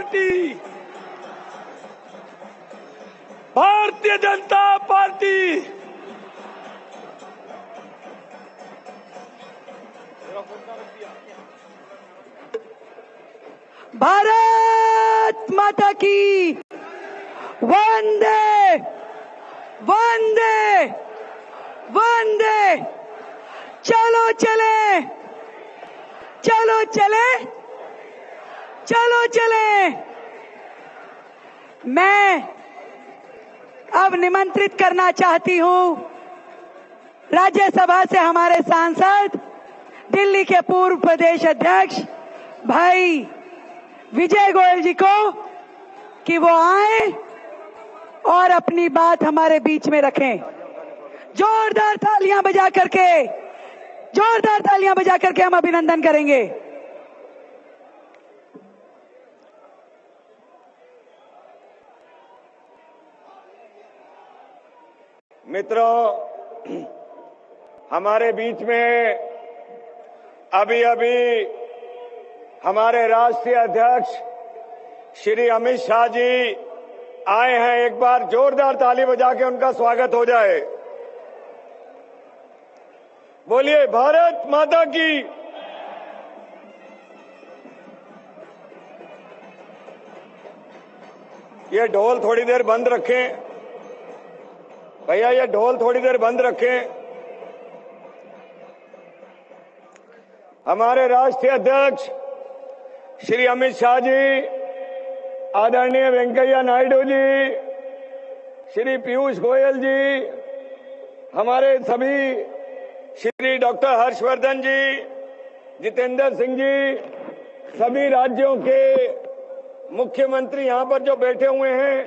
Party, Bharatiya Janata party. Bharat माता की वंदे वंदे वंदे। चलो चले, चलो चले, चलो चले। मैं अब निमंत्रित करना चाहती हूं राज्यसभा से हमारे सांसद, दिल्ली के पूर्व प्रदेश अध्यक्ष भाई विजय गोयल जी को कि वो आए और अपनी बात हमारे बीच में रखें। जोरदार तालियां बजा करके, जोरदार तालियां बजा करके हम अभिनंदन करेंगे। मित्रों, हमारे बीच में अभी हमारे राष्ट्रीय अध्यक्ष श्री अमित शाह जी आए हैं। एक बार जोरदार ताली बजा के उनका स्वागत हो जाए। बोलिए भारत माता की। ये ढोल थोड़ी देर बंद रखें भैया, ये ढोल थोड़ी देर बंद रखें। हमारे राष्ट्रीय अध्यक्ष श्री अमित शाह जी, आदरणीय वेंकैया नायडू जी, श्री पीयूष गोयल जी, हमारे सभी श्री डॉक्टर हर्षवर्धन जी, जितेंद्र सिंह जी, सभी राज्यों के मुख्यमंत्री यहां पर जो बैठे हुए हैं,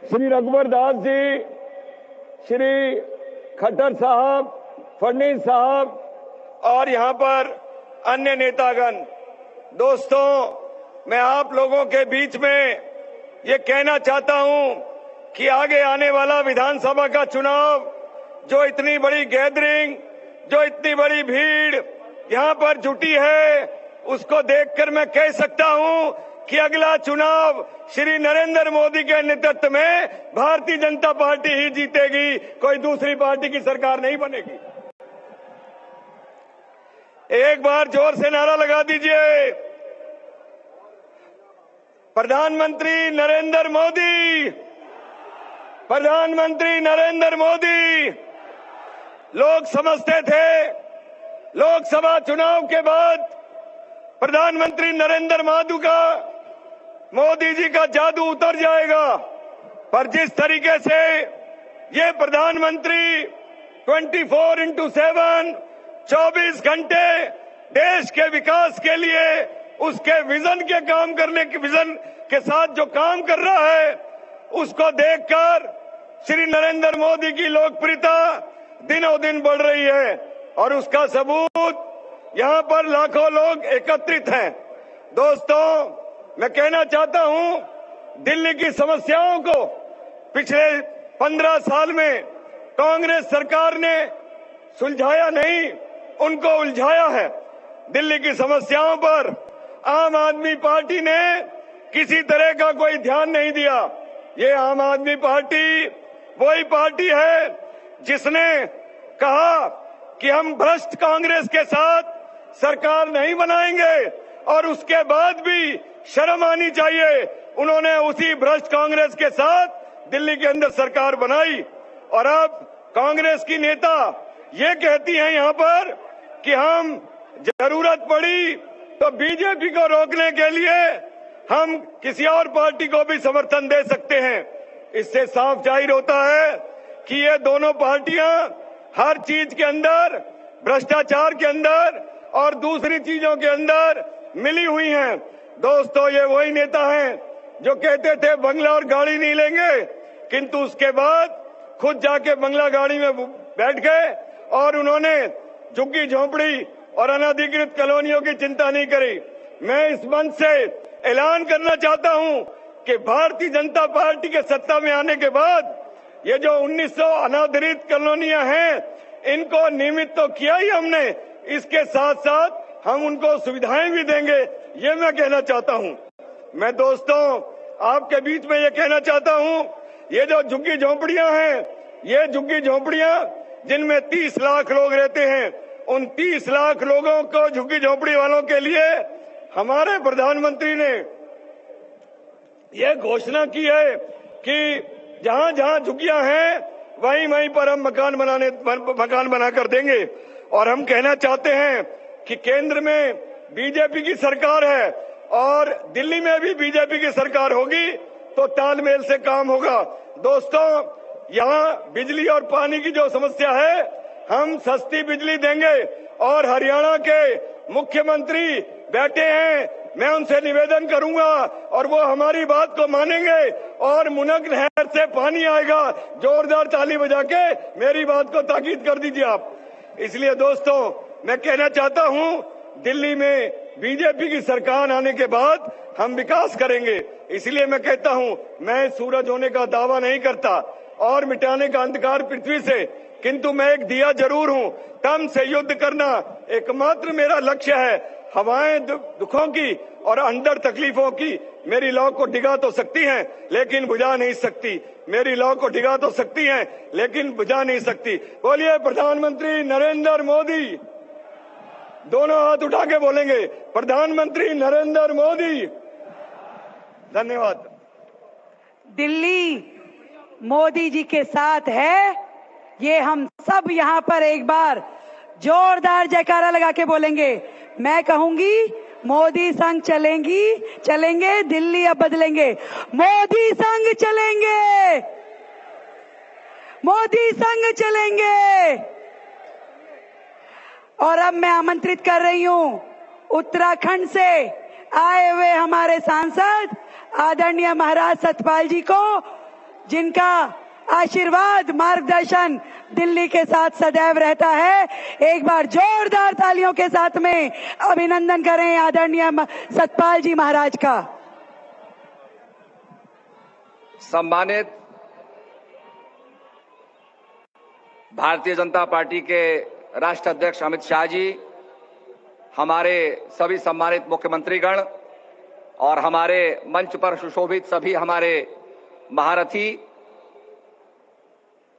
श्री रघुवर दास जी, श्री खट्टर साहब, फडणवीस साहब और यहां पर अन्य नेतागण। दोस्तों, मैं आप लोगों के बीच में ये कहना चाहता हूं कि आगे आने वाला विधानसभा का चुनाव, जो इतनी बड़ी गैदरिंग, जो इतनी बड़ी भीड़ यहां पर जुटी है, उसको देखकर मैं कह सकता हूं कि अगला चुनाव श्री नरेंद्र मोदी के नेतृत्व में भारतीय जनता पार्टी ही जीतेगी, कोई दूसरी पार्टी की सरकार नहीं बनेगी। एक बार जोर से नारा लगा दीजिए, प्रधानमंत्री नरेंद्र मोदी, प्रधानमंत्री नरेंद्र मोदी। लोग समझते थे लोकसभा चुनाव के बाद प्रधानमंत्री नरेंद्र मोदी जी का जादू उतर जाएगा, पर जिस तरीके से ये प्रधानमंत्री 24/7 24 घंटे देश के विकास के लिए उसके विजन के काम करने के विजन के साथ जो काम कर रहा है, उसको देखकर श्री नरेंद्र मोदी की लोकप्रियता दिनों दिन बढ़ रही है और उसका सबूत यहां पर लाखों लोग एकत्रित हैं। दोस्तों, मैं कहना चाहता हूं, दिल्ली की समस्याओं को पिछले 15 साल में कांग्रेस सरकार ने सुलझाया नहीं, उनको उलझाया है। दिल्ली की समस्याओं पर आम आदमी पार्टी ने किसी तरह का कोई ध्यान नहीं दिया। ये आम आदमी पार्टी वही पार्टी है जिसने कहा कि हम भ्रष्ट कांग्रेस के साथ सरकार नहीं बनाएंगे, और उसके बाद भी शर्म आनी चाहिए, उन्होंने उसी भ्रष्ट कांग्रेस के साथ दिल्ली के अंदर सरकार बनाई। और अब कांग्रेस की नेता ये कहती हैं यहां पर कि हम जरूरत पड़ी तो बीजेपी को रोकने के लिए हम किसी और पार्टी को भी समर्थन दे सकते हैं। इससे साफ जाहिर होता है कि ये दोनों पार्टियां हर चीज के अंदर, भ्रष्टाचार के अंदर और दूसरी चीजों के अंदर मिली हुई हैं। दोस्तों, ये वही नेता हैं जो कहते थे बंगला और गाड़ी नहीं लेंगे, किंतु उसके बाद खुद जाके बंगला गाड़ी में बैठ गए और उन्होंने झुग्गी झोंपड़ी और अनधिकृत कॉलोनियों की चिंता नहीं करी। मैं इस मंच से ऐलान करना चाहता हूं कि भारतीय जनता पार्टी के सत्ता में आने के बाद ये जो 1900 अनाधिकृत कॉलोनियां हैं, इनको नियमित तो किया ही हमने, इसके साथ साथ हम उनको सुविधाएं भी देंगे, ये मैं कहना चाहता हूं। मैं दोस्तों आपके बीच में ये कहना चाहता हूं, ये जो झुग्गी झोंपड़ियां हैं, ये झुग्गी झोंपड़ियां जिनमें 30 लाख लोग रहते हैं, उन 30 लाख लोगों को, झुग्गी झोंपड़ी वालों के लिए हमारे प्रधानमंत्री ने यह घोषणा की है कि जहां जहां झुग्गियां हैं वहीं वहीं पर हम मकान बनाकर देंगे। और हम कहना चाहते हैं कि केंद्र में बीजेपी की सरकार है और दिल्ली में भी बीजेपी की सरकार होगी तो तालमेल से काम होगा। दोस्तों, यहाँ बिजली और पानी की जो समस्या है, हम सस्ती बिजली देंगे और हरियाणा के मुख्यमंत्री बैठे हैं, मैं उनसे निवेदन करूंगा और वो हमारी बात को मानेंगे और मुनक नहर से पानी आएगा। जोरदार ताली बजा के मेरी बात को ताकीद कर दीजिए आप। इसलिए दोस्तों, मैं कहना चाहता हूं, दिल्ली में बीजेपी की सरकार आने के बाद हम विकास करेंगे। इसलिए मैं कहता हूं, मैं सूरज होने का दावा नहीं करता और मिटाने का अंधकार पृथ्वी से, किंतु मैं एक दिया जरूर हूं। तम से युद्ध करना एकमात्र मेरा लक्ष्य है। हवाएं दुखों की और अंदर तकलीफों की मेरी लौ को डिगा तो सकती हैं, लेकिन बुझा नहीं सकती। मेरी लौ को डिगा तो सकती हैं, लेकिन बुझा नहीं सकती। बोलिए प्रधानमंत्री नरेंद्र मोदी। दोनों हाथ उठा के बोलेंगे, प्रधानमंत्री नरेंद्र मोदी। धन्यवाद। दिल्ली मोदी जी के साथ है, ये हम सब यहाँ पर एक बार जोरदार जयकारा लगा के बोलेंगे। मैं कहूंगी, मोदी संग चलेंगे, दिल्ली अब बदलेंगे। मोदी संग चलेंगे, मोदी संग चलेंगे। और अब मैं आमंत्रित कर रही हूं उत्तराखंड से आए हुए हमारे सांसद आदरणीय महाराज सतपाल जी को, जिनका आशीर्वाद, मार्गदर्शन दिल्ली के साथ सदैव रहता है। एक बार जोरदार तालियों के साथ में अभिनंदन करें आदरणीय सतपाल जी महाराज का। सम्मानित भारतीय जनता पार्टी के राष्ट्र अध्यक्ष अमित शाह जी, हमारे सभी सम्मानित मुख्यमंत्रीगण और हमारे मंच पर सुशोभित सभी हमारे महारथी,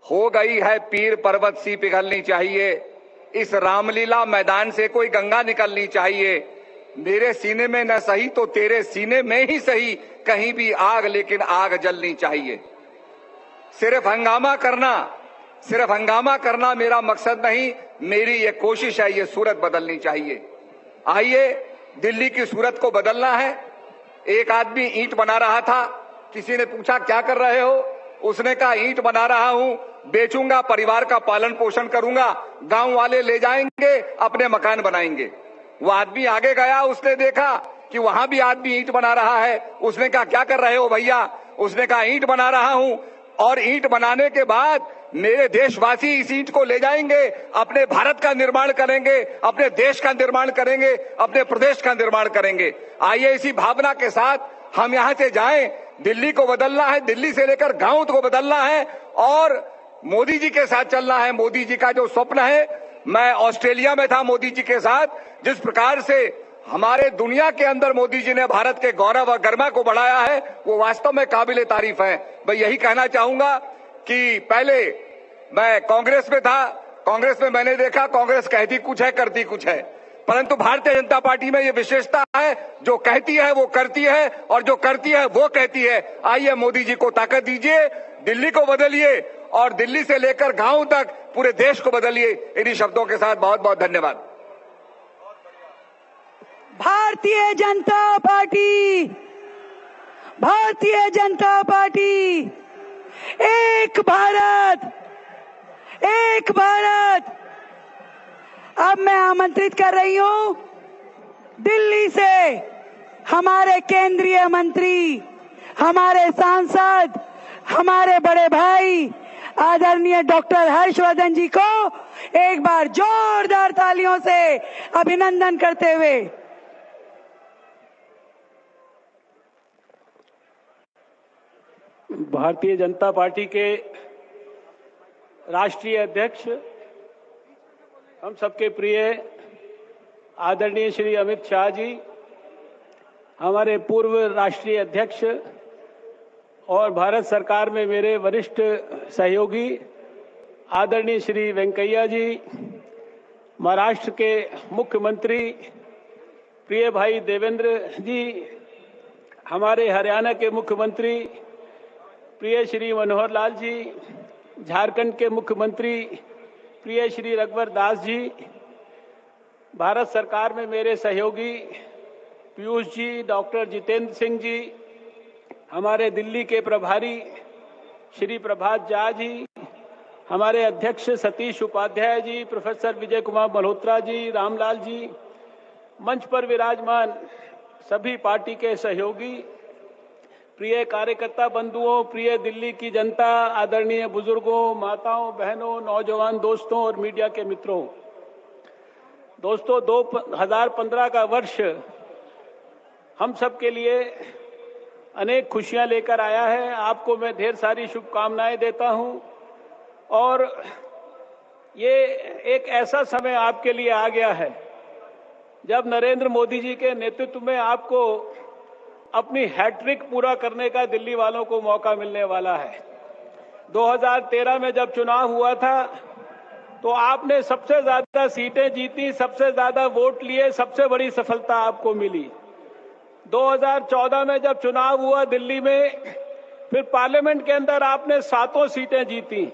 हो गई है पीर पर्वत सी पिघलनी चाहिए, इस रामलीला मैदान से कोई गंगा निकलनी चाहिए। मेरे सीने में न सही तो तेरे सीने में ही सही, कहीं भी आग लेकिन आग जलनी चाहिए। सिर्फ हंगामा करना मेरा मकसद नहीं, मेरी ये कोशिश है, ये सूरत बदलनी चाहिए। आइए, दिल्ली की सूरत को बदलना है। एक आदमी ईंट बना रहा था, किसी ने पूछा क्या कर रहे हो, उसने कहा ईंट बना रहा हूं, बेचूंगा, परिवार का पालन पोषण करूंगा, गांव वाले ले जाएंगे, अपने मकान बनाएंगे। वो आदमी आगे गया, उसने देखा कि वहां भी आदमी ईंट बना रहा है। उसने कहा क्या कर रहे हो भैया, उसने कहा ईंट बना रहा हूं, और ईंट बनाने के बाद मेरे देशवासी इस ईंट को ले जाएंगे, अपने भारत का निर्माण करेंगे, अपने देश का निर्माण करेंगे, अपने प्रदेश का निर्माण करेंगे। आइए इसी भावना के साथ हम यहां से जाएं। दिल्ली को बदलना है, दिल्ली से लेकर गांव को बदलना है और मोदी जी के साथ चलना है। मोदी जी का जो स्वप्न है, मैं ऑस्ट्रेलिया में था मोदी जी के साथ, जिस प्रकार से हमारे दुनिया के अंदर मोदी जी ने भारत के गौरव और गरिमा को बढ़ाया है, वो वास्तव में काबिले तारीफ है। मैं यही कहना चाहूंगा कि पहले मैं कांग्रेस में था, कांग्रेस में मैंने देखा कांग्रेस कहती कुछ है, करती कुछ है, परंतु भारतीय जनता पार्टी में ये विशेषता है, जो कहती है वो करती है और जो करती है वो कहती है। आइए मोदी जी को ताकत दीजिए, दिल्ली को बदलिए और दिल्ली से लेकर गांव तक पूरे देश को बदलिए। इन्हीं शब्दों के साथ बहुत बहुत धन्यवाद। भारतीय जनता पार्टी, भारतीय जनता पार्टी, एक भारत, एक भारत। अब मैं आमंत्रित कर रही हूं दिल्ली से हमारे केंद्रीय मंत्री, हमारे सांसद, हमारे बड़े भाई आदरणीय डॉक्टर हर्षवर्धन जी को एक बार जोरदार तालियों से अभिनंदन करते हुए। भारतीय जनता पार्टी के राष्ट्रीय अध्यक्ष, हम सबके प्रिय आदरणीय श्री अमित शाह जी, हमारे पूर्व राष्ट्रीय अध्यक्ष और भारत सरकार में मेरे वरिष्ठ सहयोगी आदरणीय श्री वेंकैया जी, महाराष्ट्र के मुख्यमंत्री प्रिय भाई देवेंद्र जी, हमारे हरियाणा के मुख्यमंत्री प्रिय श्री मनोहर लाल जी, झारखंड के मुख्यमंत्री प्रिय श्री रघुवर दास जी, भारत सरकार में मेरे सहयोगी पीयूष जी, डॉक्टर जितेंद्र सिंह जी, हमारे दिल्ली के प्रभारी श्री प्रभात झा जी, हमारे अध्यक्ष सतीश उपाध्याय जी, प्रोफेसर विजय कुमार मल्होत्रा जी, रामलाल जी, मंच पर विराजमान सभी पार्टी के सहयोगी, प्रिय कार्यकर्ता बंधुओं, प्रिय दिल्ली की जनता, आदरणीय बुजुर्गों, माताओं, बहनों, नौजवान दोस्तों और मीडिया के मित्रों। दोस्तों, 2015 का वर्ष हम सब के लिए अनेक खुशियां लेकर आया है। आपको मैं ढेर सारी शुभकामनाएं देता हूं और ये एक ऐसा समय आपके लिए आ गया है जब नरेंद्र मोदी जी के नेतृत्व में आपको अपनी हैट्रिक पूरा करने का दिल्ली वालों को मौका मिलने वाला है। 2013 में जब चुनाव हुआ था तो आपने सबसे ज्यादा सीटें जीती, सबसे ज्यादा वोट लिए, सबसे बड़ी सफलता आपको मिली। 2014 में जब चुनाव हुआ दिल्ली में, फिर पार्लियामेंट के अंदर आपने 7 सीटें जीती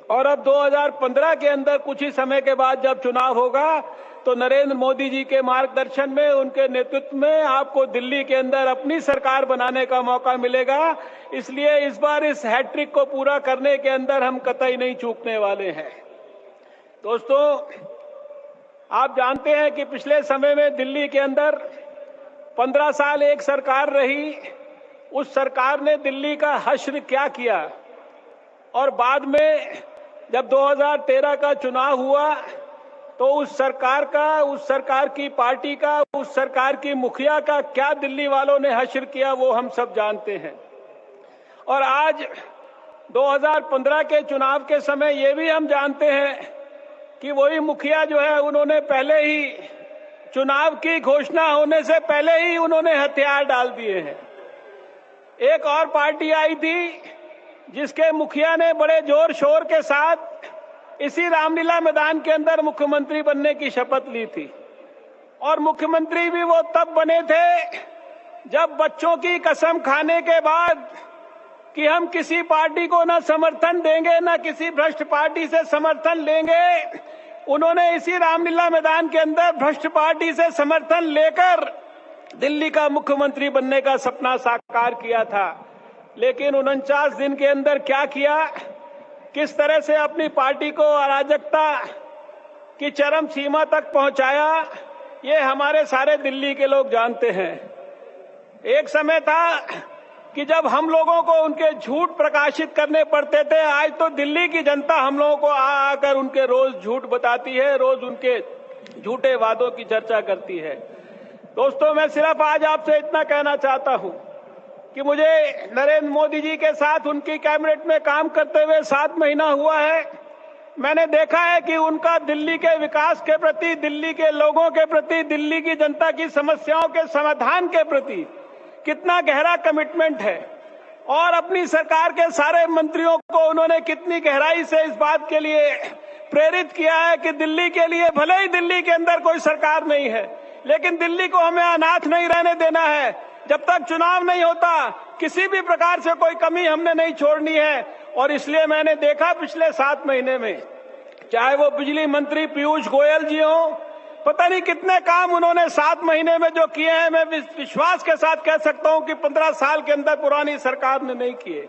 और अब 2015 के अंदर कुछ ही समय के बाद जब चुनाव होगा तो नरेंद्र मोदी जी के मार्गदर्शन में, उनके नेतृत्व में आपको दिल्ली के अंदर अपनी सरकार बनाने का मौका मिलेगा। इसलिए इस बार इस हैट्रिक को पूरा करने के अंदर हम कतई नहीं चूकने वाले हैं। दोस्तों, आप जानते हैं कि पिछले समय में दिल्ली के अंदर 15 साल एक सरकार रही। उस सरकार ने दिल्ली का हश्र क्या किया और बाद में जब 2013 का चुनाव हुआ तो उस सरकार का, उस सरकार की पार्टी का, उस सरकार की मुखिया का क्या दिल्ली वालों ने हश्र किया वो हम सब जानते हैं। और आज 2015 के चुनाव के समय ये भी हम जानते हैं कि वही मुखिया जो है उन्होंने पहले ही चुनाव की घोषणा होने से पहले ही उन्होंने हथियार डाल दिए हैं। एक और पार्टी आई थी जिसके मुखिया ने बड़े जोर शोर के साथ इसी रामलीला मैदान के अंदर मुख्यमंत्री बनने की शपथ ली थी और मुख्यमंत्री भी वो तब बने थे जब बच्चों की कसम खाने के बाद कि हम किसी पार्टी को न समर्थन देंगे, न किसी भ्रष्ट पार्टी से समर्थन लेंगे, उन्होंने इसी रामलीला मैदान के अंदर भ्रष्ट पार्टी से समर्थन लेकर दिल्ली का मुख्यमंत्री बनने का सपना साकार किया था। लेकिन 49 दिन के अंदर क्या किया, किस तरह से अपनी पार्टी को अराजकता की चरम सीमा तक पहुंचाया, ये हमारे सारे दिल्ली के लोग जानते हैं। एक समय था कि जब हम लोगों को उनके झूठ प्रकाशित करने पड़ते थे, आज तो दिल्ली की जनता हम लोगों को आकर उनके रोज झूठ बताती है, रोज उनके झूठे वादों की चर्चा करती है। दोस्तों, मैं सिर्फ आज आपसे इतना कहना चाहता हूं कि मुझे नरेंद्र मोदी जी के साथ उनकी कैबिनेट में काम करते हुए 7 महीना हुआ है। मैंने देखा है कि उनका दिल्ली के विकास के प्रति, दिल्ली के लोगों के प्रति, दिल्ली की जनता की समस्याओं के समाधान के प्रति कितना गहरा कमिटमेंट है और अपनी सरकार के सारे मंत्रियों को उन्होंने कितनी गहराई से इस बात के लिए प्रेरित किया है कि दिल्ली के लिए, भले ही दिल्ली के अंदर कोई सरकार नहीं है, लेकिन दिल्ली को हमें अनाथ नहीं रहने देना है। जब तक चुनाव नहीं होता किसी भी प्रकार से कोई कमी हमने नहीं छोड़नी है। और इसलिए मैंने देखा पिछले 7 महीने में, चाहे वो बिजली मंत्री पीयूष गोयल जी हो, पता नहीं कितने काम उन्होंने 7 महीने में जो किए हैं, मैं विश्वास के साथ कह सकता हूं कि 15 साल के अंदर पुरानी सरकार ने नहीं किए।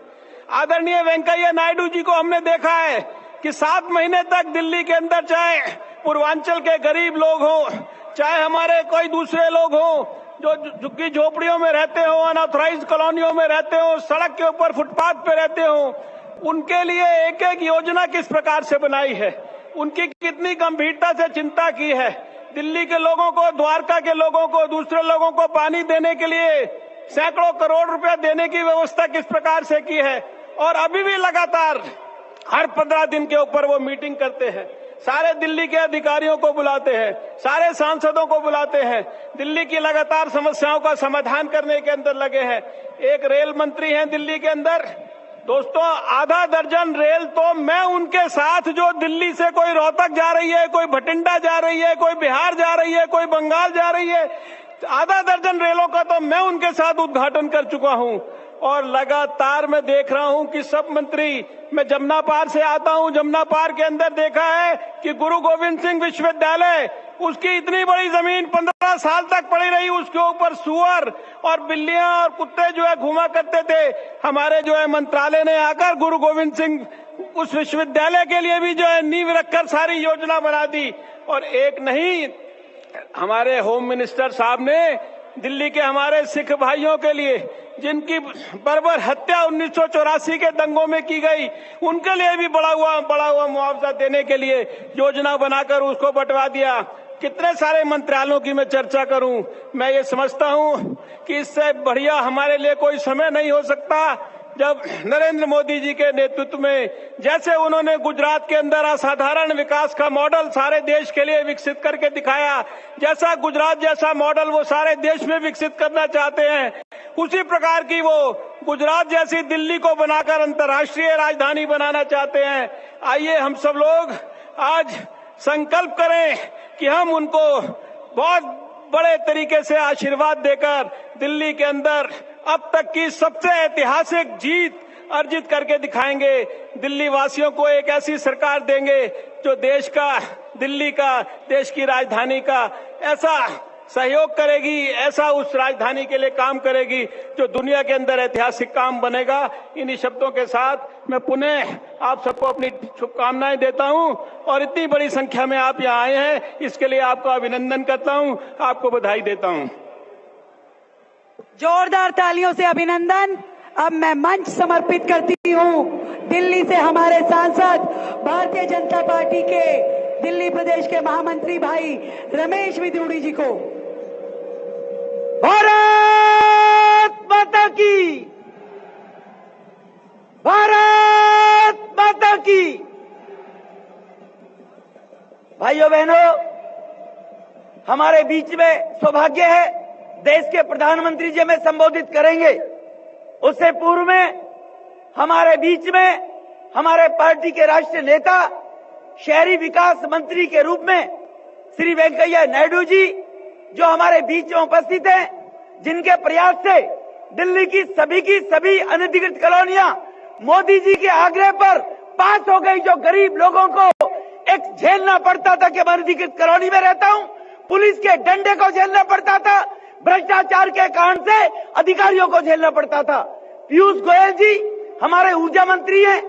आदरणीय वेंकैया नायडू जी को हमने देखा है कि 7 महीने तक दिल्ली के अंदर, चाहे पूर्वांचल के गरीब लोग हों, चाहे हमारे कोई दूसरे लोग हों जो झुग्गी झोपड़ियों में रहते हो, अनऑथराइज्ड कॉलोनियों में रहते हो, सड़क के ऊपर फुटपाथ पे रहते हो, उनके लिए एक एक योजना किस प्रकार से बनाई है, उनकी कितनी गंभीरता से चिंता की है। दिल्ली के लोगों को, द्वारका के लोगों को, दूसरे लोगों को पानी देने के लिए सैकड़ों करोड़ रुपए देने की व्यवस्था किस प्रकार से की है। और अभी भी लगातार हर 15 दिन के ऊपर वो मीटिंग करते हैं। सारे दिल्ली के अधिकारियों को बुलाते हैं, सारे सांसदों को बुलाते हैं, दिल्ली की लगातार समस्याओं का समाधान करने के अंदर लगे हैं। एक रेल मंत्री हैं दिल्ली के अंदर, दोस्तों आधा दर्जन रेल तो मैं उनके साथ, जो दिल्ली से कोई रोहतक जा रही है, कोई भटिंडा जा रही है, कोई बिहार जा रही है, कोई बंगाल जा रही है, आधा दर्जन रेलों का तो मैं उनके साथ उद्घाटन कर चुका हूं। और लगातार मैं देख रहा हूं कि सब मंत्री, मैं जमुना पार से आता हूं, जमुना पार के अंदर देखा है कि गुरु गोविंद सिंह विश्वविद्यालय, उसकी इतनी बड़ी जमीन 15 साल तक पड़ी रही, उसके ऊपर सुअर और बिल्लियां और कुत्ते जो है घुमा करते थे। हमारे जो है मंत्रालय ने आकर गुरु गोविंद सिंह उस विश्वविद्यालय के लिए भी जो है नींव रखकर सारी योजना बना दी। और एक नहीं, हमारे होम मिनिस्टर साहब ने दिल्ली के हमारे सिख भाइयों के लिए, जिनकी बर्बर हत्या 1984 के दंगों में की गई, उनके लिए भी बड़ा हुआ मुआवजा देने के लिए योजना बनाकर उसको बंटवा दिया। कितने सारे मंत्रालयों की मैं चर्चा करूं। मैं ये समझता हूं कि इससे बढ़िया हमारे लिए कोई समय नहीं हो सकता, जब नरेंद्र मोदी जी के नेतृत्व में, जैसे उन्होंने गुजरात के अंदर असाधारण विकास का मॉडल सारे देश के लिए विकसित करके दिखाया, जैसा गुजरात जैसा मॉडल वो सारे देश में विकसित करना चाहते हैं, उसी प्रकार की वो गुजरात जैसी दिल्ली को बनाकर अंतर्राष्ट्रीय राजधानी बनाना चाहते हैं। आइए हम सब लोग आज संकल्प करें कि हम उनको बहुत बड़े तरीके से आशीर्वाद देकर दिल्ली के अंदर अब तक की सबसे ऐतिहासिक जीत अर्जित करके दिखाएंगे। दिल्ली वासियों को एक ऐसी सरकार देंगे जो देश का, दिल्ली का, देश की राजधानी का ऐसा सहयोग करेगी, ऐसा उस राजधानी के लिए काम करेगी जो दुनिया के अंदर ऐतिहासिक काम बनेगा। इन्हीं शब्दों के साथ मैं पुनः आप सबको अपनी शुभकामनाएं देता हूं और इतनी बड़ी संख्या में आप यहां आए हैं, इसके लिए आपका अभिनंदन करता हूं, आपको बधाई देता हूं। जोरदार तालियों से अभिनंदन। अब मैं मंच समर्पित करती हूं दिल्ली से हमारे सांसद, भारतीय जनता पार्टी के दिल्ली प्रदेश के महामंत्री भाई रमेश विद्रोड़ी जी को। भारत माता की, भारत माता की। भाइयों बहनों, हमारे बीच में सौभाग्य है, देश के प्रधानमंत्री जी हमें संबोधित करेंगे। उससे पूर्व में हमारे बीच में हमारे पार्टी के राष्ट्रीय नेता, शहरी विकास मंत्री के रूप में श्री वेंकैया नायडू जी जो हमारे बीच में उपस्थित हैं, जिनके प्रयास से दिल्ली की सभी अनधिकृत कॉलोनियां मोदी जी के आग्रह पर पास हो गई। जो गरीब लोगों को एक झेलना पड़ता था कि मैं अनधिकृत कॉलोनी में रहता हूं, पुलिस के डंडे को झेलना पड़ता था, भ्रष्टाचार के कारण से अधिकारियों को झेलना पड़ता था। पीयूष गोयल जी हमारे ऊर्जा मंत्री हैं,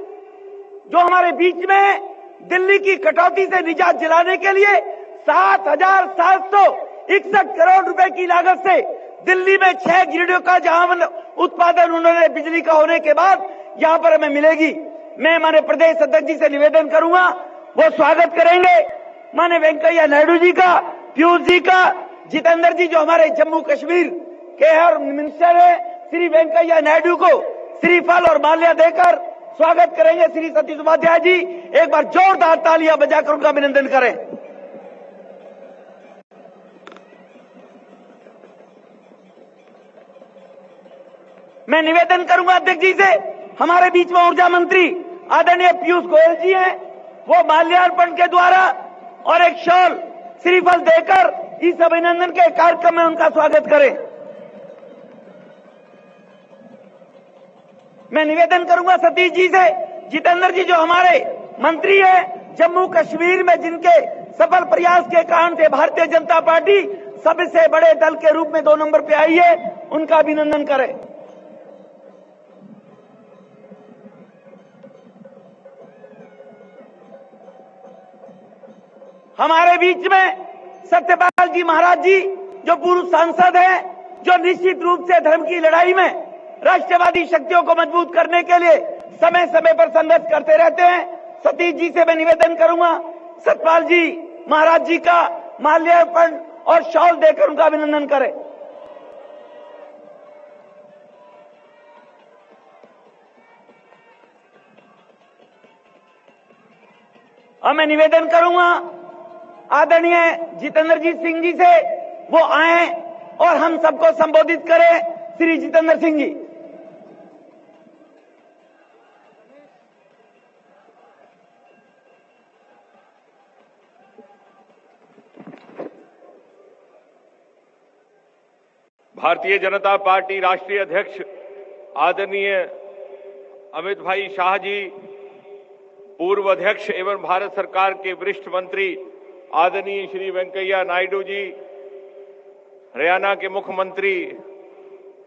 जो हमारे बीच में दिल्ली की कटौती से निजात दिलाने के लिए 7,761 करोड़ रुपए की लागत से दिल्ली में 6 ग्रिडों का जहां उत्पादन उन्होंने बिजली का होने के बाद यहां पर हमें मिलेगी। मैं माननीय प्रदेश अध्यक्ष जी से निवेदन करूंगा, वो स्वागत करेंगे माननीय वेंकैया नायडू जी का, पीयूष जी का, जितेंद्र जी जो हमारे जम्मू कश्मीर के हर मिनिस्टर है, श्री वेंकैया नायडू को श्रीफल और माल्या देकर स्वागत करेंगे। श्री सतीश उपाध्याय जी एक बार जोरदार तालियां बजाकर उनका अभिनंदन करें। मैं निवेदन करूंगा अध्यक्ष जी से, हमारे बीच में ऊर्जा मंत्री आदरणीय पीयूष गोयल जी हैं, वो माल्यार्पण के द्वारा और एक शॉल श्रीफल देकर इस अभिनंदन के कार्यक्रम में उनका स्वागत करें। मैं निवेदन करूंगा सतीश जी से, जितेंद्र जी जो हमारे मंत्री हैं जम्मू कश्मीर में, जिनके सफल प्रयास के कारण से भारतीय जनता पार्टी सबसे बड़े दल के रूप में 2 नंबर पे आई है, उनका अभिनंदन करें। हमारे बीच में सत्यपाल जी महाराज जी जो पूर्व सांसद हैं, जो निश्चित रूप से धर्म की लड़ाई में राष्ट्रवादी शक्तियों को मजबूत करने के लिए समय समय पर संघर्ष करते रहते हैं। सतीश जी से मैं निवेदन करूंगा, सतपाल जी महाराज जी का माल्यार्पण और शॉल देकर उनका अभिनंदन करें। और मैं निवेदन करूंगा आदरणीय जितेंद्रजीत सिंह जी से, वो आए और हम सबको संबोधित करें। श्री जितेंद्र सिंह जी। भारतीय जनता पार्टी राष्ट्रीय अध्यक्ष आदरणीय अमित भाई शाह जी, पूर्व अध्यक्ष एवं भारत सरकार के वरिष्ठ मंत्री आदरणीय श्री वेंकैया नायडू जी, हरियाणा के मुख्यमंत्री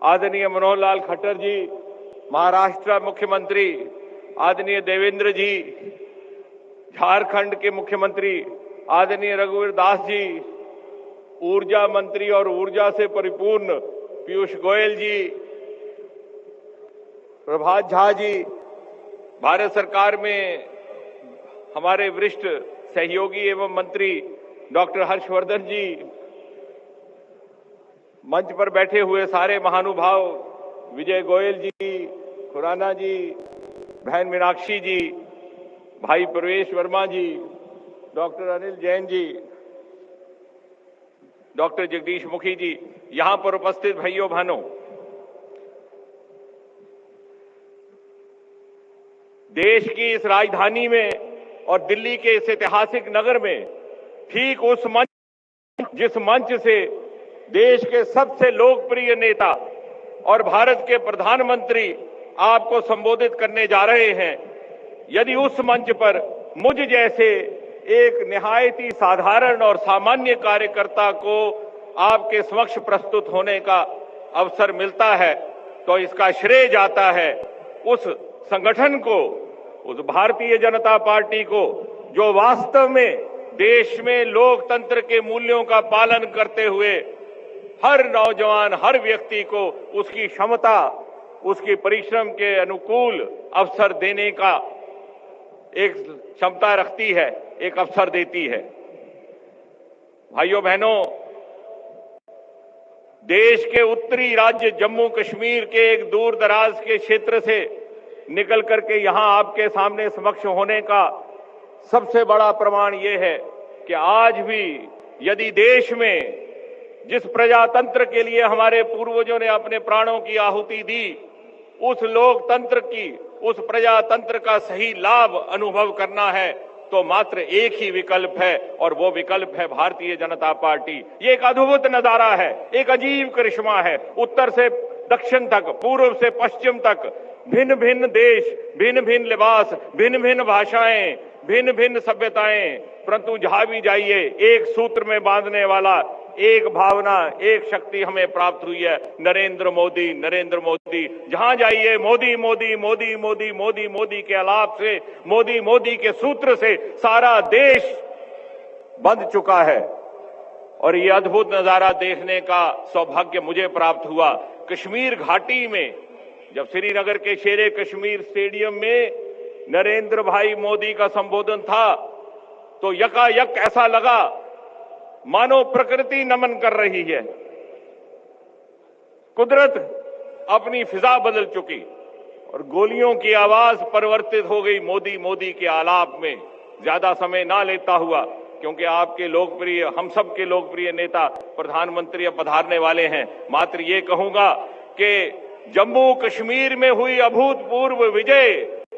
आदरणीय मनोहर लाल खट्टर जी, महाराष्ट्र मुख्यमंत्री आदरणीय देवेंद्र जी, झारखंड के मुख्यमंत्री आदरणीय रघुवीर दास जी, ऊर्जा मंत्री और ऊर्जा से परिपूर्ण पीयूष गोयल जी, प्रभात झा जी, भारत सरकार में हमारे वरिष्ठ सहयोगी एवं मंत्री डॉक्टर हर्षवर्धन जी, मंच पर बैठे हुए सारे महानुभाव, विजय गोयल जी, खुराना जी, बहन मीनाक्षी जी, भाई प्रवेश वर्मा जी, डॉक्टर अनिल जैन जी, डॉक्टर जगदीश मुखी जी, यहां पर उपस्थित भाइयों बहनों, देश की इस राजधानी में और दिल्ली के इस ऐतिहासिक नगर में ठीक उस मंच जिस मंच से देश के सबसे लोकप्रिय नेता और भारत के प्रधानमंत्री आपको संबोधित करने जा रहे हैं, यदि उस मंच पर मुझ जैसे एक निहायत ही साधारण और सामान्य कार्यकर्ता को आपके समक्ष प्रस्तुत होने का अवसर मिलता है, तो इसका श्रेय जाता है उस संगठन को, उस भारतीय जनता पार्टी को, जो वास्तव में देश में लोकतंत्र के मूल्यों का पालन करते हुए हर नौजवान, हर व्यक्ति को उसकी क्षमता, उसकी परिश्रम के अनुकूल अवसर देने का एक क्षमता रखती है, एक अवसर देती है। भाइयों बहनों, देश के उत्तरी राज्य जम्मू कश्मीर के एक दूर दराज के क्षेत्र से निकल करके यहां आपके सामने समक्ष होने का सबसे बड़ा प्रमाण यह है कि आज भी यदि देश में जिस प्रजातंत्र के लिए हमारे पूर्वजों ने अपने प्राणों की आहुति दी, उस लोकतंत्र की, उस प्रजातंत्र का सही लाभ अनुभव करना है, तो मात्र एक ही विकल्प है और वो विकल्प है भारतीय जनता पार्टी। ये एक अद्भुत नजारा है, एक अजीब करिश्मा है। उत्तर से दक्षिण तक, पूर्व से पश्चिम तक भिन्न भिन्न देश, भिन्न भिन्न लिबास, भिन्न भिन्न भाषाएं, भिन्न भिन्न सभ्यताएं, परंतु जहां भी जाइए एक सूत्र में बांधने वाला एक भावना, एक शक्ति हमें प्राप्त हुई है, नरेंद्र मोदी, नरेंद्र मोदी। जहां जाइए मोदी मोदी मोदी मोदी मोदी मोदी के आलाप से, मोदी मोदी के सूत्र से सारा देश बंध चुका है। और ये अद्भुत नजारा देखने का सौभाग्य मुझे प्राप्त हुआ कश्मीर घाटी में, जब श्रीनगर के शेरे कश्मीर स्टेडियम में नरेंद्र भाई मोदी का संबोधन था, तो यकायक ऐसा लगा मानो प्रकृति नमन कर रही है, कुदरत अपनी फिजा बदल चुकी और गोलियों की आवाज परिवर्तित हो गई मोदी मोदी के आलाप में। ज्यादा समय ना लेता हुआ, क्योंकि आपके लोकप्रिय, हम सब के लोकप्रिय नेता प्रधानमंत्री अब पधारने वाले हैं, मात्र ये कहूंगा कि जम्मू कश्मीर में हुई अभूतपूर्व विजय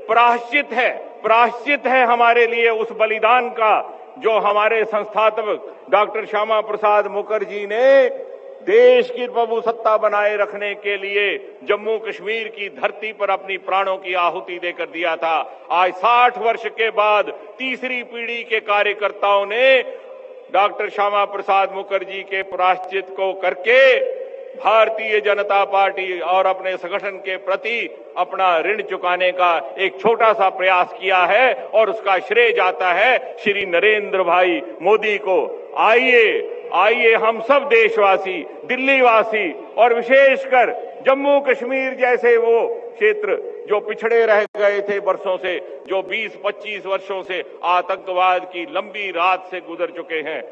प्रायश्चित है हमारे लिए उस बलिदान का जो हमारे संस्थापक डॉक्टर श्यामा प्रसाद मुखर्जी ने देश की प्रभुसत्ता बनाए रखने के लिए जम्मू कश्मीर की धरती पर अपनी प्राणों की आहुति देकर दिया था। आज 60 वर्ष के बाद तीसरी पीढ़ी के कार्यकर्ताओं ने डॉक्टर श्यामा प्रसाद मुखर्जी के प्रायश्चित को करके भारतीय जनता पार्टी और अपने संगठन के प्रति अपना ऋण चुकाने का एक छोटा सा प्रयास किया है और उसका श्रेय जाता है श्री नरेंद्र भाई मोदी को। आइए हम सब देशवासी, दिल्ली वासी और विशेषकर जम्मू कश्मीर जैसे वो क्षेत्र जो पिछड़े रह गए थे वर्षों से, जो 20-25 वर्षों से आतंकवाद की लंबी रात से गुजर चुके हैं,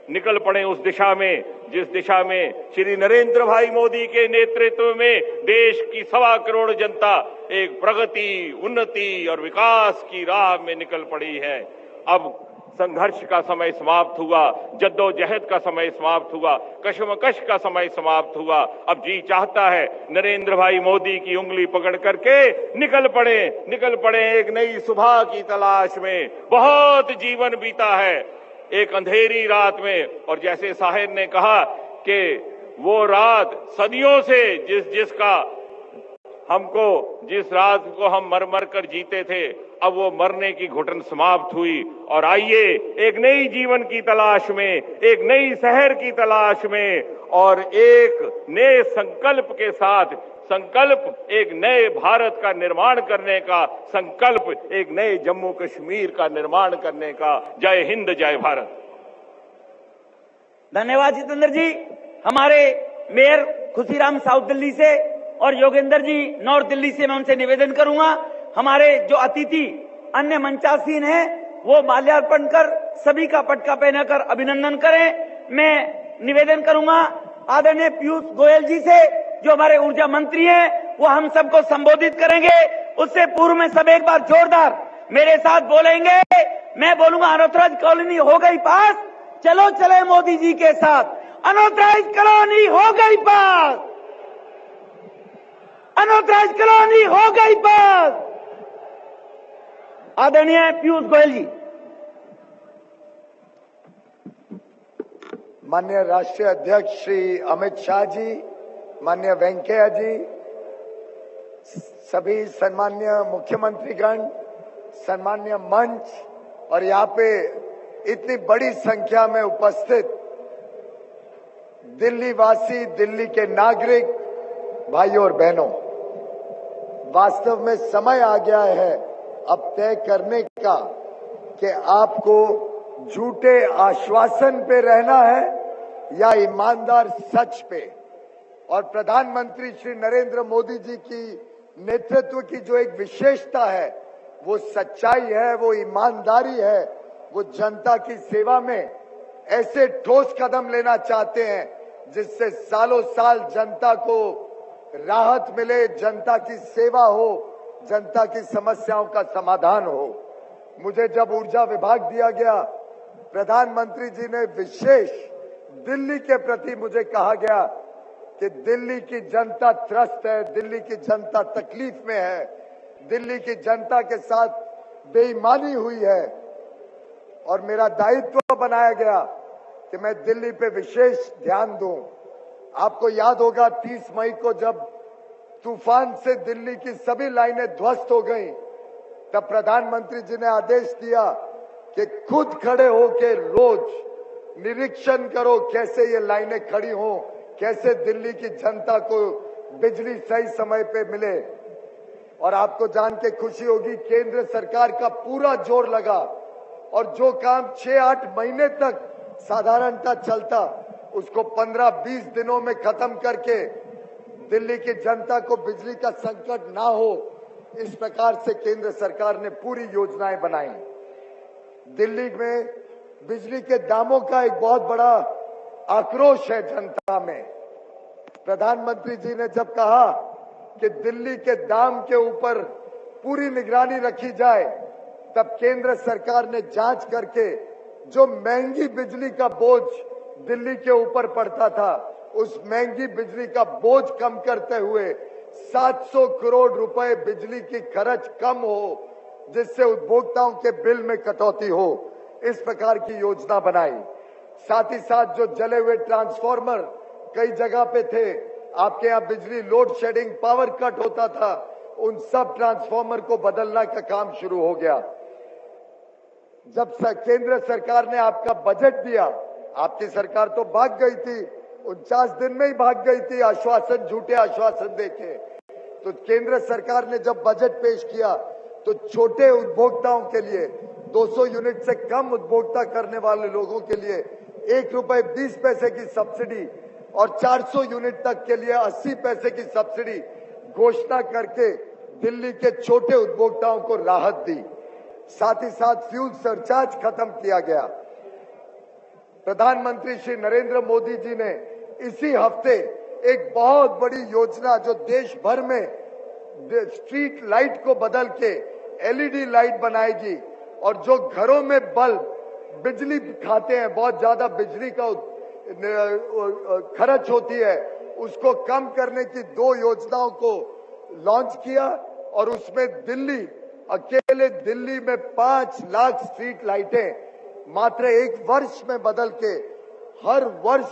निकल पड़े उस दिशा में जिस दिशा में श्री नरेंद्र भाई मोदी के नेतृत्व में देश की 1.25 करोड़ जनता एक प्रगति, उन्नति और विकास की राह में निकल पड़ी है। अब संघर्ष का समय समाप्त हुआ, जद्दोजहद का समय समाप्त हुआ, कशमकश का समय समाप्त हुआ। अब जी चाहता है नरेंद्र भाई मोदी की उंगली पकड़ करके निकल पड़े एक नई सुबह की तलाश में। बहुत जीवन बीता है एक अंधेरी रात में, और जैसे साहिर ने कहा कि वो रात सदियों से जिस रात को हम मर मर कर जीते थे, अब वो मरने की घुटन समाप्त हुई। और आइए एक नई जीवन की तलाश में, एक नई शहर की तलाश में और एक नए संकल्प के साथ, संकल्प एक नए भारत का निर्माण करने का, संकल्प एक नए जम्मू कश्मीर का निर्माण करने का। जय हिंद, जय भारत। धन्यवाद जितेंद्र जी। हमारे मेयर खुशीराम साउथ दिल्ली से और योगेंद्र जी नॉर्थ दिल्ली से मैं उनसे निवेदन करूंगा, हमारे जो अतिथि अन्य मंचासीन हैं वो माल्यार्पण कर सभी का पटका पहनाकर अभिनंदन करें। मैं निवेदन करूंगा आदरणीय पीयूष गोयल जी से, जो हमारे ऊर्जा मंत्री हैं, वो हम सबको संबोधित करेंगे। उससे पूर्व में सब एक बार जोरदार मेरे साथ बोलेंगे। मैं बोलूंगा अनऑथराइज्ड कॉलोनी हो गई पास, चलो चले मोदी जी के साथ। अनऑथराइज्ड कॉलोनी हो गई पास, अनऑथराइज्ड कॉलोनी हो गई पास। आदरणीय पीयूष गोयल जी। माननीय राष्ट्रीय अध्यक्ष श्री अमित शाह जी, माननीय वेंकैया जी, सभी सम्मान्य मुख्यमंत्रीगण, सम्मान्य मंच और यहाँ पे इतनी बड़ी संख्या में उपस्थित दिल्ली वासी, दिल्ली के नागरिक भाइयों और बहनों, वास्तव में समय आ गया है अब तय करने का कि आपको झूठे आश्वासन पे रहना है या ईमानदार सच पे। और प्रधानमंत्री श्री नरेंद्र मोदी जी की नेतृत्व की जो एक विशेषता है वो सच्चाई है, वो ईमानदारी है, वो जनता की सेवा में ऐसे ठोस कदम लेना चाहते हैं जिससे सालों साल जनता को राहत मिले, जनता की सेवा हो, जनता की समस्याओं का समाधान हो। मुझे जब ऊर्जा विभाग दिया गया, प्रधानमंत्री जी ने विशेष दिल्ली के प्रति मुझे कहा गया कि दिल्ली की जनता त्रस्त है, दिल्ली की जनता तकलीफ में है, दिल्ली की जनता के साथ बेईमानी हुई है। और मेरा दायित्व बनाया गया कि मैं दिल्ली पे विशेष ध्यान दूं। आपको याद होगा 30 मई को जब तूफान से दिल्ली की सभी लाइनें ध्वस्त हो गईं, तब प्रधानमंत्री जी ने आदेश दिया कि खुद खड़े होकर रोज निरीक्षण करो कैसे ये लाइनें खड़ी हों, कैसे दिल्ली की जनता को बिजली सही समय पे मिले। और आपको जान के खुशी होगी, केंद्र सरकार का पूरा जोर लगा और जो काम 6-8 महीने तक साधारणतः चलता, उसको 15-20 दिनों में खत्म करके दिल्ली की जनता को बिजली का संकट ना हो, इस प्रकार से केंद्र सरकार ने पूरी योजनाएं बनाई। दिल्ली में बिजली के दामों का एक बहुत बड़ा आक्रोश है जनता में। प्रधानमंत्री जी ने जब कहा कि दिल्ली के दाम के ऊपर पूरी निगरानी रखी जाए, तब केंद्र सरकार ने जांच करके जो महंगी बिजली का बोझ दिल्ली के ऊपर पड़ता था, उस महंगी बिजली का बोझ कम करते हुए 700 करोड़ रुपए बिजली की खर्च कम हो, जिससे उपभोक्ताओं के बिल में कटौती हो, इस प्रकार की योजना बनाई। साथ ही साथ जो जले हुए ट्रांसफार्मर कई जगह पे थे, आपके यहाँ बिजली लोड शेडिंग, पावर कट होता था, उन सब ट्रांसफार्मर को बदलने का काम शुरू हो गया। जब केंद्र सरकार ने आपका बजट दिया, आपकी सरकार तो भाग गई थी, 49 दिन में ही भाग गई थी आश्वासन, झूठे आश्वासन देके। तो केंद्र सरकार ने जब बजट पेश किया तो छोटे उपभोक्ताओं के लिए, 200 यूनिट से कम उपभोक्ता करने वाले लोगों के लिए ₹1.20 की सब्सिडी और 400 यूनिट तक के लिए 80 पैसे की सब्सिडी घोषणा करके दिल्ली के छोटे उपभोक्ताओं को राहत दी। साथ ही साथ फ्यूल सरचार्ज खत्म किया गया। प्रधानमंत्री श्री नरेंद्र मोदी जी ने इसी हफ्ते एक बहुत बड़ी योजना, जो देश भर में स्ट्रीट लाइट को बदल के LED लाइट बनाएगी और जो घरों में बल्ब बिजली खाते हैं, बहुत ज्यादा बिजली का खर्च होती है, उसको कम करने की 2 योजनाओं को लॉन्च किया और उसमें अकेले दिल्ली में 5 लाख स्ट्रीट लाइटें मात्र 1 वर्ष में बदल के हर वर्ष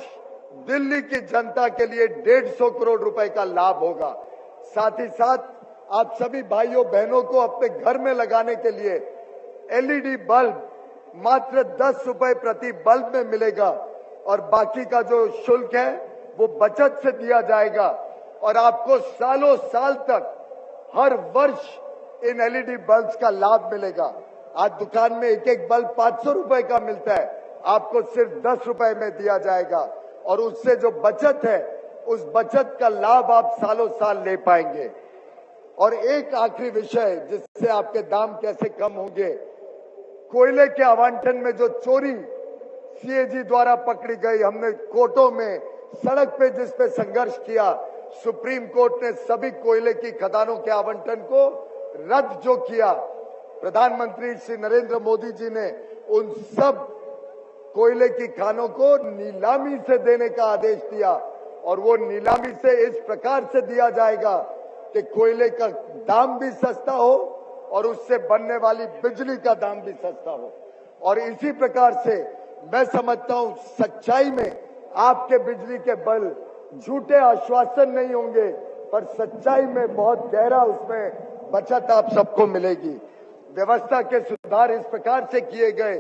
दिल्ली की जनता के लिए 150 करोड़ रुपए का लाभ होगा। साथ ही साथ आप सभी भाइयों बहनों को अपने घर में लगाने के लिए एलईडी बल्ब मात्र 10 रुपए प्रति बल्ब में मिलेगा और बाकी का जो शुल्क है वो बचत से दिया जाएगा और आपको सालों साल तक हर वर्ष इन एलईडी बल्ब्स का लाभ मिलेगा। आज दुकान में एक बल्ब 500 रुपए का मिलता है, आपको सिर्फ 10 रुपए में दिया जाएगा और उससे जो बचत है उस बचत का लाभ आप सालों साल ले पाएंगे। और एक आखिरी विषय जिससे आपके दाम कैसे कम होंगे, कोयले के आवंटन में जो चोरी सीएजी द्वारा पकड़ी गई, हमने कोर्टों में सड़क पे जिस पे संघर्ष किया, सुप्रीम कोर्ट ने सभी कोयले की खदानों के आवंटन को रद्द जो किया, प्रधानमंत्री श्री नरेंद्र मोदी जी ने उन सब कोयले की खानों को नीलामी से देने का आदेश दिया और वो नीलामी से इस प्रकार से दिया जाएगा कि कोयले का दाम भी सस्ता हो और उससे बनने वाली बिजली का दाम भी सस्ता हो। और इसी प्रकार से मैं समझता हूं सच्चाई में आपके बिजली के बिल झूठे आश्वासन नहीं होंगे, पर सच्चाई में बहुत गहरा उसमें बचत आप सबको मिलेगी। व्यवस्था के सुधार इस प्रकार से किए गए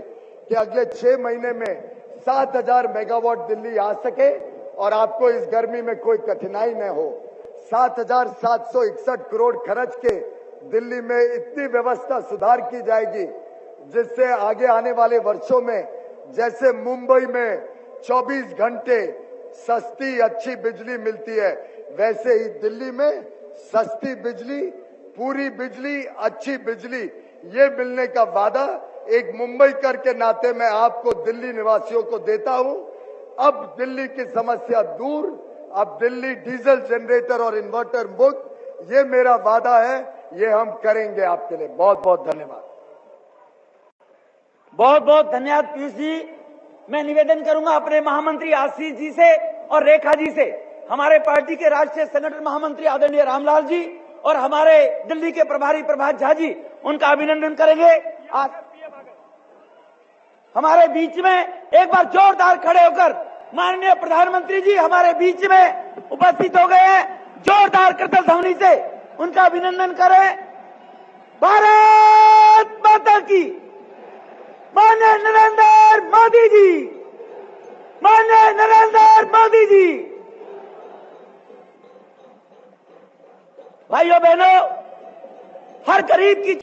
कि अगले 6 महीने में 7000 मेगावाट दिल्ली आ सके और आपको इस गर्मी में कोई कठिनाई न हो। 7,761 करोड़ खर्च के दिल्ली में इतनी व्यवस्था सुधार की जाएगी जिससे आगे आने वाले वर्षों में जैसे मुंबई में 24 घंटे सस्ती अच्छी बिजली मिलती है, वैसे ही दिल्ली में सस्ती बिजली, पूरी बिजली, अच्छी बिजली ये मिलने का वादा एक मुंबईकर के नाते मैं आपको दिल्ली निवासियों को देता हूं। अब दिल्ली की समस्या दूर, अब दिल्ली डीजल जनरेटर और इन्वर्टर मुक्त, ये मेरा वादा है, ये हम करेंगे आपके लिए। बहुत बहुत धन्यवाद। बहुत बहुत धन्यवाद पीयूष जी। मैं निवेदन करूंगा अपने महामंत्री आशीष जी से और रेखा जी से, हमारे पार्टी के राष्ट्रीय संगठन महामंत्री आदरणीय रामलाल जी और हमारे दिल्ली के प्रभारी प्रभात झा जी, उनका अभिनंदन करेंगे। आज हमारे बीच में एक बार जोरदार खड़े होकर माननीय प्रधानमंत्री जी हमारे बीच में उपस्थित हो गए हैं, जोरदार करतल ध्वनि से उनका अभिनंदन करें। भारत माता की, माननीय नरेंद्र मोदी जी, माननीय नरेंद्र मोदी जी। भाइयों बहनों, हर गरीब की